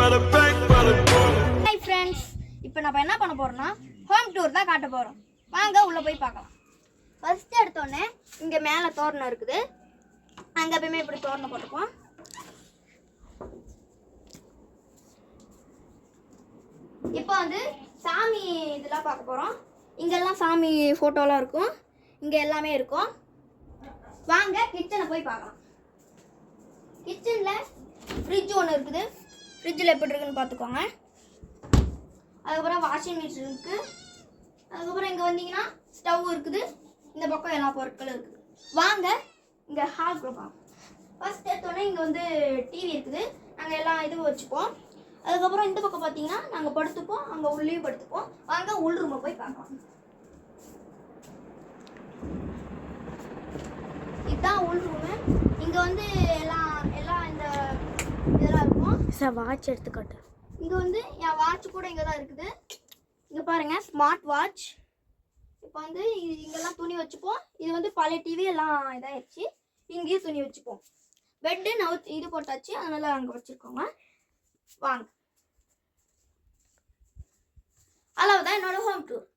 Hi friends, இப்போ நம்ம என்ன பண்ண போறோம்னா ஹோம் டூர் தான் காட்ட போறோம். வாங்க உள்ள போய் பார்க்கலாம். ஃபர்ஸ்ட் எடுத்தோடனே இங்க மேலே தோரணம் இருக்குது. அங்கே எப்பயுமே இப்படி தோரணம் போட்டுப்போம். இப்போ வந்து சாமி இதெல்லாம் பார்க்க போறோம். இங்கெல்லாம் சாமி ஃபோட்டோலாம் இருக்கும். இங்கே எல்லாமே இருக்கும். வாங்க கிச்சனை போய் பார்க்கலாம். கிச்சனில் ஃப்ரிட்ஜ் ஒன்று இருக்குது. ஃப்ரிட்ஜில் எப்படி இருக்குன்னு பார்த்துக்கோங்க. அதுக்கப்புறம் வாஷிங் மிஷின் இருக்குது. அதுக்கப்புறம் இங்கே வந்தீங்கன்னா ஸ்டவ் இருக்குது. இந்த பக்கம் எல்லா பொருட்களும் இருக்குது. வாங்க இங்கே ஹால் கொடுப்போம். ஃபர்ஸ்ட் எடுத்தோடனே இங்கே வந்து டிவி இருக்குது. நாங்கள் எல்லாம் இதுவும் வச்சுப்போம். அதுக்கப்புறம் இந்த பக்கம் பார்த்தீங்கன்னா நாங்கள் படுத்துப்போம். அங்கே உள்ளேயும் படுத்துப்போம். வாங்க உள் ரூமை போய் பார்க்கலாம். இதுதான் உள் ரூமு. இங்கே வந்து எல்லாம் இந்த இதெல்லாம் இருக்கும். சார் வாட்ச் எடுத்துக்காட்டு. இங்கே வந்து என் வாட்ச் கூட இங்கே தான் இருக்குது. இங்கே பாருங்கள், ஸ்மார்ட் வாட்ச். இப்போ வந்து இங்கெல்லாம் துணி வச்சுப்போம். இது வந்து பழைய டிவி எல்லாம் இதாகிடுச்சு. இங்கேயும் துணி வச்சுப்போம். பெட்டு இது போட்டாச்சு, அதனால் அங்கே வச்சுருக்கோங்க. வாங்க, அவ்வளவுதான் என்னோட ஹோம் டூர்.